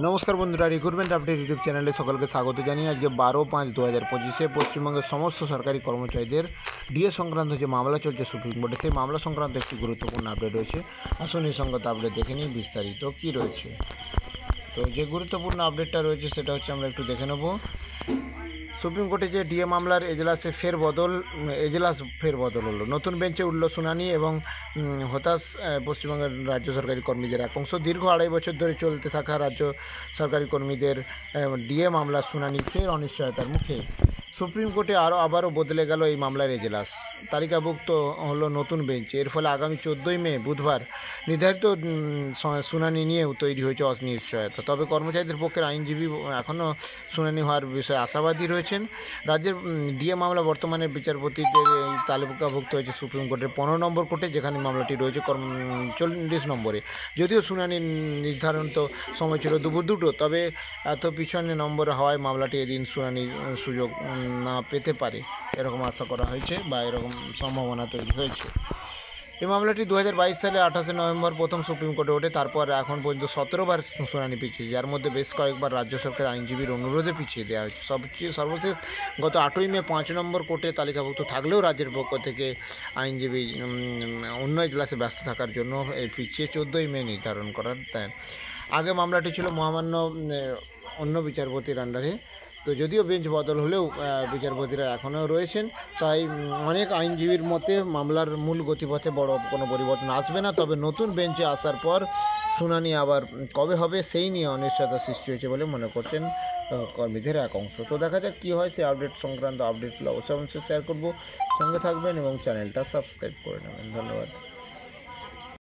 নমস্কার বন্ধুরা, recruitment update YouTube চ্যানেলে সকলকে স্বাগত জানিয়ে আজকে 12/5/2025 পশ্চিমবঙ্গের সমস্ত সরকারি কর্মচারীদের ডিএ সংক্রান্ত যে মামলা চলছে সুপ্রিম কোর্টে, সেই মামলা সংক্রান্ত একটি গুরুত্বপূর্ণ আপডেট রয়েছে। আসুন এই সংক্রান্ত আপডেট দেখে নিই বিস্তারিত কী রয়েছে। তো যে গুরুত্বপূর্ণ আপডেটটা রয়েছে সেটা হচ্ছে আমরা একটু দেখে নেব। সুপ্রিম কোর্টে যে ডিএ মামলার এজলাস ফেরবদল হলো, নতুন বেঞ্চে উঠল শুনানি এবং হতাশ পশ্চিমবঙ্গের রাজ্য সরকারি কর্মীদের এক অংশ। দীর্ঘ 2.5 বছর ধরে চলতে থাকা রাজ্য সরকারি কর্মীদের ডিএ মামলার শুনানি ফের অনিশ্চয়তার মুখে। সুপ্রিম কোর্টে আবারও বদলে গেল এই মামলার এজলাস, তালিকাভুক্ত হলো নতুন বেঞ্চ। এর ফলে আগামী 14 মে বুধবার নির্ধারিত শুনানি নিয়েও তৈরি হয়েছে অনিশ্চয়তা। তবে কর্মচারীদের পক্ষের আইনজীবী এখনও শুনানি হওয়ার বিষয়ে আশাবাদী রয়েছেন। রাজ্যের ডিএ মামলা বর্তমানে বিচারপতিদের তালিকাভুক্ত হয়েছে সুপ্রিম কোর্টের 15 নম্বর কোর্টে, যেখানে মামলাটি রয়েছে 40 নম্বরে। যদিও শুনানি নির্ধারিত সময় ছিল দুপুর 2টো, তবে এত পিছনে নম্বরে হওয়ায় মামলাটি এদিন শুনানির সুযোগ না পেতে পারে এরকম আশা করা হয়েছে বা এরকম সম্ভাবনা তৈরি হয়েছে। এই মামলাটি 2022 সালে 28 নভেম্বর প্রথম সুপ্রিম কোর্টে ওঠে। তারপর এখন পর্যন্ত 17বার শুনানি পিছিয়ে, যার মধ্যে বেশ কয়েকবার রাজ্য সরকারের আইনজীবীর অনুরোধে পিছিয়ে দেওয়া হয়েছে। সর্বশেষ গত 8ই মে 5 নম্বর কোর্টে তালিকাভুক্ত থাকলেও রাজ্যের পক্ষ থেকে আইনজীবী অন্য এজলাসে ব্যস্ত থাকার জন্য এই পিছিয়ে 14ই মে নির্ধারণ করার দেন। আগে মামলাটি ছিল মহামান্য অন্য বিচারপতির আন্ডারে। তো যদিও বেঞ্চ বদল হলেও বিচারপতিরা এখনও রয়েছেন, তাই অনেক আইনজীবীর মতে মামলার মূল গতিপথে বড় কোনো পরিবর্তন আসবে না। তবে নতুন বেঞ্চে আসার পর শুনানি আবার কবে হবে সেই নিয়ে অনিশ্চয়তা সৃষ্টি হয়েছে বলে মনে করছেন কর্মীদের এক অংশ। তো দেখা যাক কী হয়। সেই আপডেট সংক্রান্ত আপডেটগুলো অবশ্যই শেয়ার করব। সঙ্গে থাকবেন এবং চ্যানেলটা সাবস্ক্রাইব করে নেবেন। ধন্যবাদ।